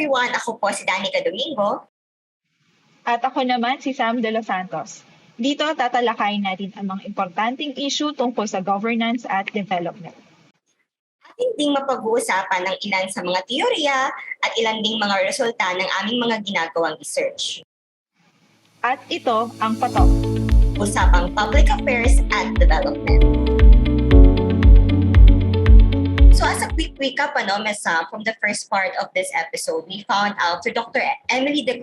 everyone, ako po si Danica Domingo. At ako naman si Sam De Los Santos. Dito tatalakayin natin ang mga importanteng issue tungkol sa governance at development. Ating ding mapag-uusapan ng ilan sa mga teorya at ilan ding mga resulta ng aming mga ginagawang research. At ito ang PATALK. Usapang Public Affairs at Development. So as a quick recap, Ms. Sam, from the first part of this episode, we found out through Dr. Emily De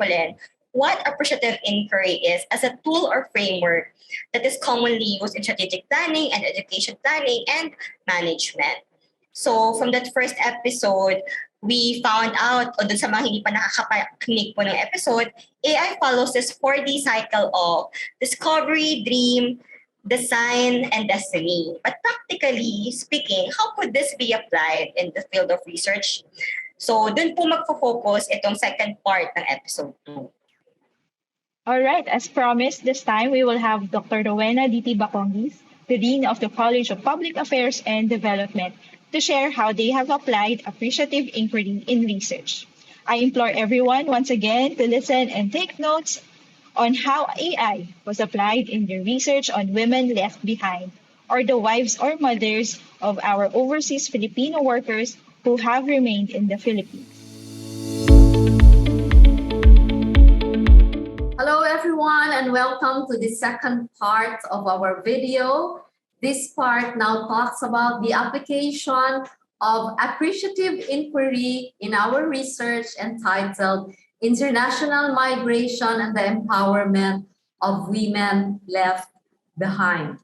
what appreciative inquiry is as a tool or framework that is commonly used in strategic planning and education planning and management. So from that first episode, we found out, o dun sa mga hindi pa nakakapakinig po ng episode, AI follows this 4D cycle of discovery, dream, design, and destiny. But practically speaking, how could this be applied in the field of research? So dun po magfo-focus itong second part ng episode 2. Alright, as promised, this time we will have Dr. Rowena DT Baconguis, the Dean of the College of Public Affairs and Development, to share how they have applied appreciative inquiry in research. I implore everyone once again to listen and take notes on how AI was applied in the research on women left behind, or the wives or mothers of our overseas Filipino workers who have remained in the Philippines. Hello everyone and welcome to the second part of our video. This part now talks about the application of appreciative inquiry in our research entitled International Migration and the Empowerment of Women Left Behind.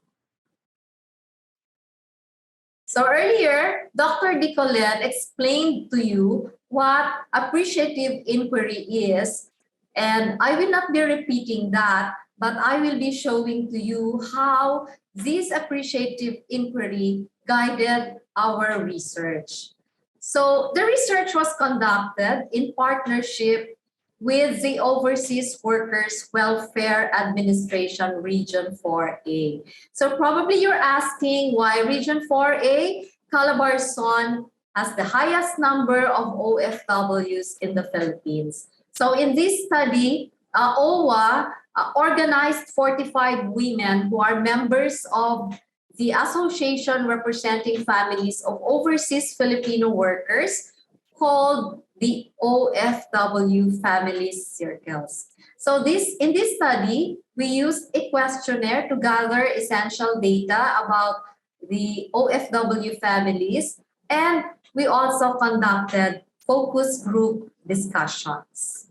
So earlier, Dr. Decolette explained to you what appreciative inquiry is, and I will not be repeating that, but I will be showing to you how this appreciative inquiry guided our research. So the research was conducted in partnership with the Overseas Workers Welfare Administration Region 4A. So probably you're asking why Region 4A? Calabarzon has the highest number of OFWs in the Philippines. So in this study, OWA organized 45 women who are members of the association representing families of overseas Filipino workers called the OFW Family Circles. So in this study, we used a questionnaire to gather essential data about the OFW families, and we also conducted focus group discussions.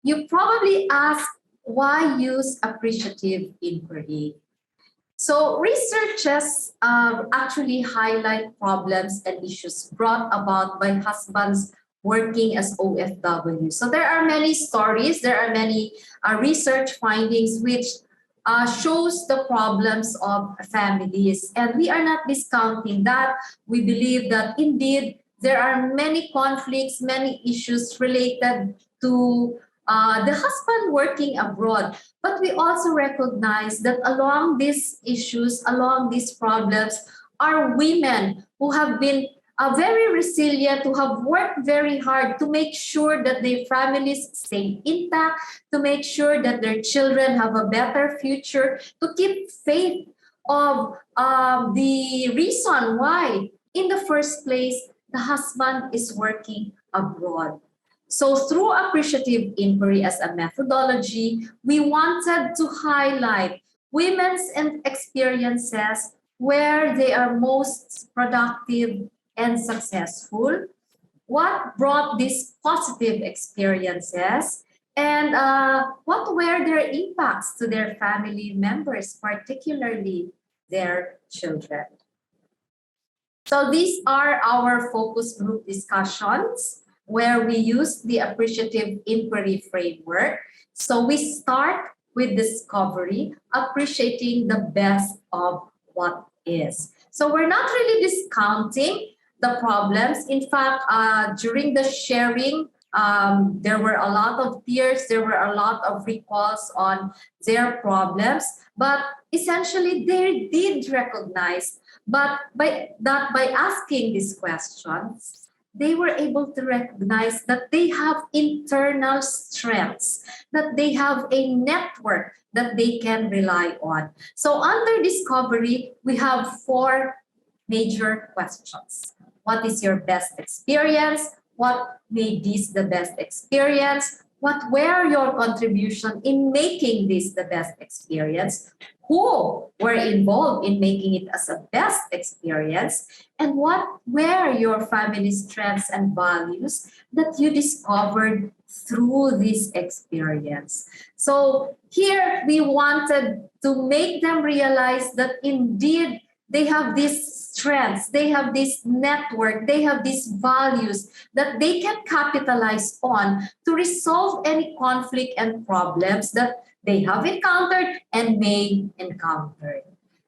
You probably ask, why use appreciative inquiry? So researchers actually highlight problems and issues brought about by husbands working as OFW. So there are many stories, there are many research findings which shows the problems of families. And we are not discounting that. We believe that indeed there are many conflicts, many issues related to the husband working abroad. But we also recognize that along these issues, along these problems, are women who have been very resilient, who have worked very hard to make sure that their families stay intact, to make sure that their children have a better future, to keep faith of the reason why, in the first place, the husband is working abroad. So through appreciative inquiry as a methodology, we wanted to highlight women's experiences where they are most productive and successful, what brought these positive experiences, and what were their impacts to their family members, particularly their children. So these are our focus group discussions, where we use the appreciative inquiry framework. So we start with discovery, appreciating the best of what is. So we're not really discounting the problems. In fact, during the sharing, there were a lot of tears, there were a lot of recalls on their problems, but essentially they did recognize, but by asking these questions, they were able to recognize that they have internal strengths, that they have a network that they can rely on. So under discovery, we have 4 major questions. What is your best experience? What made this the best experience? What were your contribution in making this the best experience? Who were involved in making it as a best experience? And what were your family strengths and values that you discovered through this experience? So here we wanted to make them realize that indeed they have these strengths, they have this network, they have these values that they can capitalize on to resolve any conflict and problems that they have encountered and may encounter.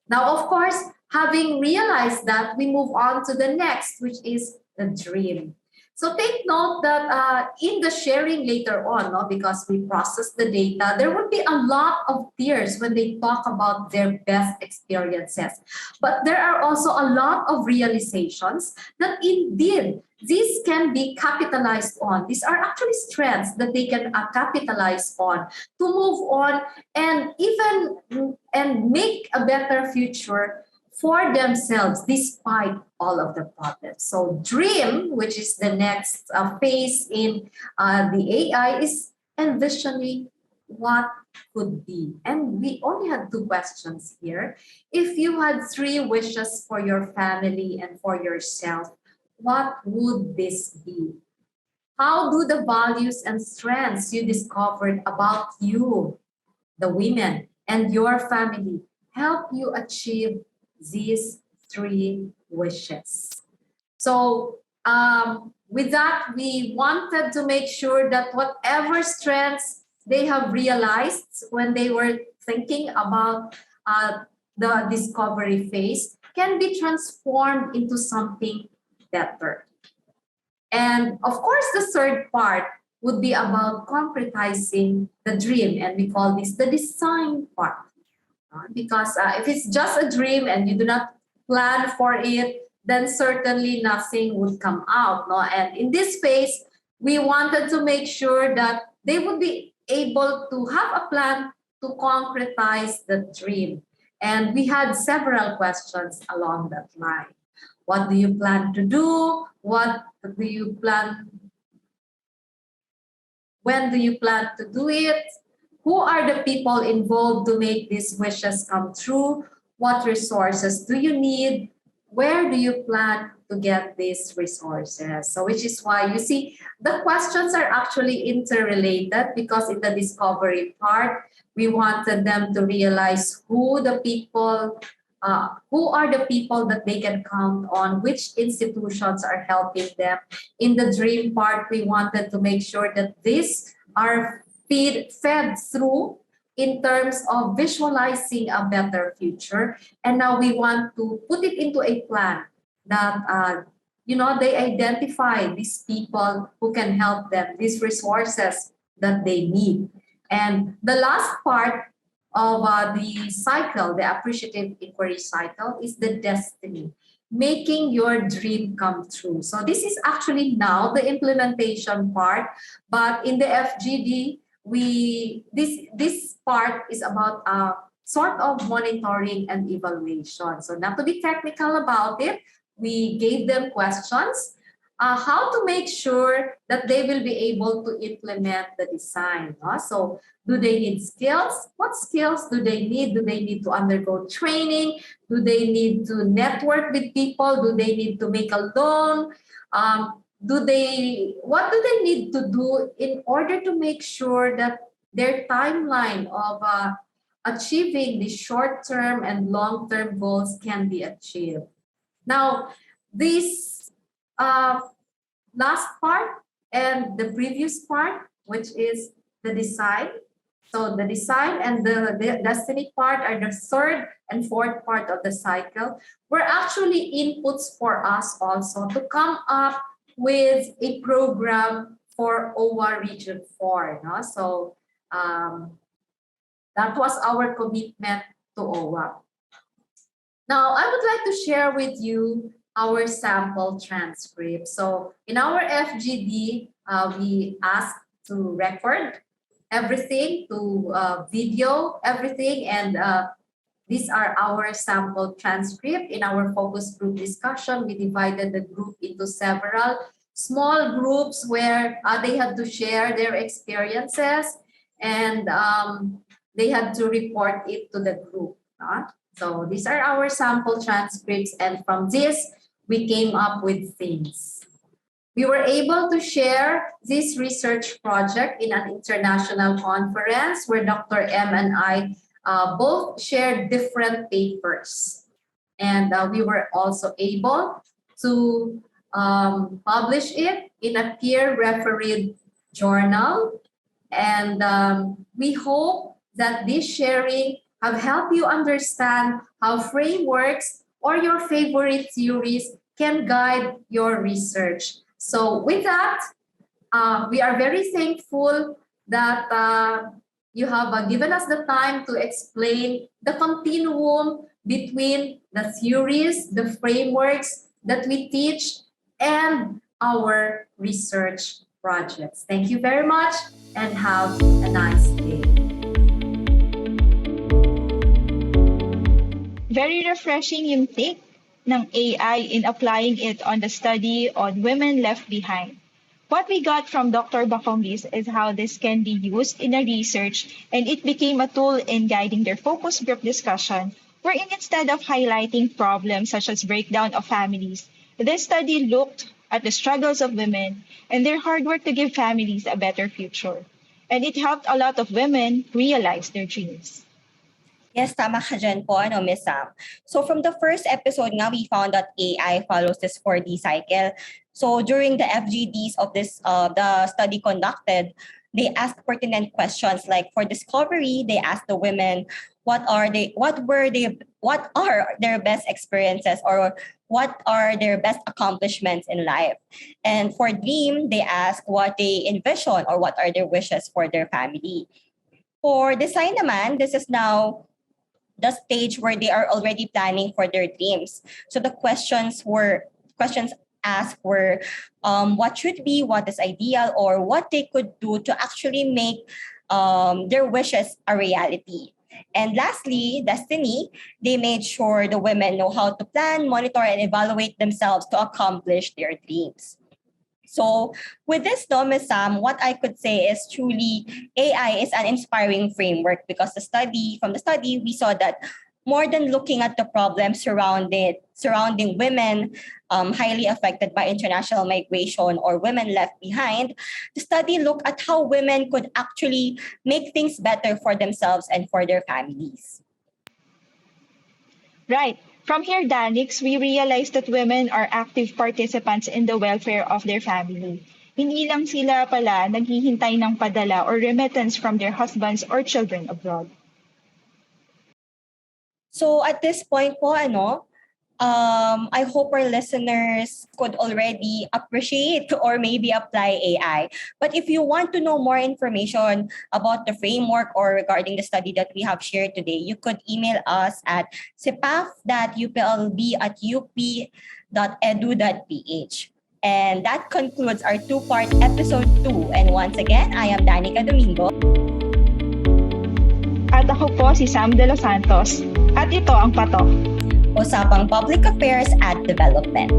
Now, of course, having realized that, we move on to the next, which is the dream. So take note that in the sharing later on, no, because we process the data, there would be a lot of tears when they talk about their best experiences. But there are also a lot of realizations that indeed these can be capitalized on. These are actually strengths that they can capitalize on to move on and even and make a better future for themselves despite all of the problems. So dream, which is the next phase in the AI, is envisioning what could be. And we only had 2 questions here. If you had 3 wishes for your family and for yourself, what would this be? How do the values and strengths you discovered about you, the women, and your family help you achieve these 3 wishes? So with that, we wanted to make sure that whatever strengths they have realized when they were thinking about the discovery phase can be transformed into something better. And of course, the third part would be about concretizing the dream, and we call this the design part. Because if it's just a dream and you do not plan for it, then certainly nothing would come out. No? And in this phase, we wanted to make sure that they would be able to have a plan to concretize the dream. And we had several questions along that line. What do you plan to do? What do you plan? When do you plan to do it? Who are the people involved to make these wishes come true? What resources do you need? Where do you plan to get these resources? So which is why you see the questions are actually interrelated, because in the discovery part, we wanted them to realize who are the people that they can count on, which institutions are helping them. In the dream part, we wanted to make sure that these are fed through in terms of visualizing a better future. And now we want to put it into a plan that, they identify these people who can help them, these resources that they need. And the last part of the cycle, the appreciative inquiry cycle, is the destiny, making your dream come true. So this is actually now the implementation part, but in the FGD, this part is about sort of monitoring and evaluation. So not to be technical about it, we gave them questions, how to make sure that they will be able to implement the design. So do they need skills? What skills do they need? Do they need to undergo training? Do they need to network with people? Do they need to make a loan? What do they need to do in order to make sure that their timeline of achieving the short-term and long-term goals can be achieved? Now, this last part and the previous part, which is the design. So the design and the destiny part are the third and fourth part of the cycle, were actually inputs for us also to come up with a program for OWA Region 4. No? So that was our commitment to OWA. Now, I would like to share with you our sample transcript. So in our FGD, we ask to record everything, to video everything, and these are our sample transcript. In our focus group discussion, we divided the group into several small groups where they had to share their experiences, and they had to report it to the group. So these are our sample transcripts, and from this, we came up with things. We were able to share this research project in an international conference where Dr. M and I both shared different papers. And we were also able to publish it in a peer-refereed journal. And we hope that this sharing have helped you understand how frameworks or your favorite theories can guide your research. So with that, we are very thankful that you have given us the time to explain the continuum between the theories, the frameworks that we teach, and our research projects. Thank you very much and have a nice day. Very refreshing yung take ng AI in applying it on the study on women left behind. What we got from Dr. Baconguis is how this can be used in a research, and it became a tool in guiding their focus group discussion, wherein instead of highlighting problems such as breakdown of families, this study looked at the struggles of women and their hard work to give families a better future. And it helped a lot of women realize their dreams. Yes, tama ka dyan po, Miss Sam. So from the first episode nga, we found that AI follows this 4D cycle. So during the FGDs of this the study conducted, they asked pertinent questions like for discovery, they asked the women what are their best experiences or what are their best accomplishments in life. And for dream, they asked what they envision or what are their wishes for their family. For design naman, this is now the stage where they are already planning for their dreams. So the questions asked were what should be, what is ideal, or what they could do to actually make their wishes a reality. And lastly, destiny, they made sure the women know how to plan, monitor, and evaluate themselves to accomplish their dreams. So with this, Ms. Sam, what I could say is truly AI is an inspiring framework because from the study, we saw that more than looking at the problems surrounding women highly affected by international migration or women left behind, the study looked at how women could actually make things better for themselves and for their families. Right. From here, Danix, we realized that women are active participants in the welfare of their family. Hindi lang sila pala naghihintay ng padala or remittance from their husbands or children abroad. So at this point po, I hope our listeners could already appreciate or maybe apply AI. But if you want to know more information about the framework or regarding the study that we have shared today, you could email us at cpaf.uplb@up.edu.ph. And that concludes our two-part episode 2. And once again, I am Danica Domingo. At ako po si Sam De Los Santos. At ito ang PATALK. Usapang Public Affairs at Development.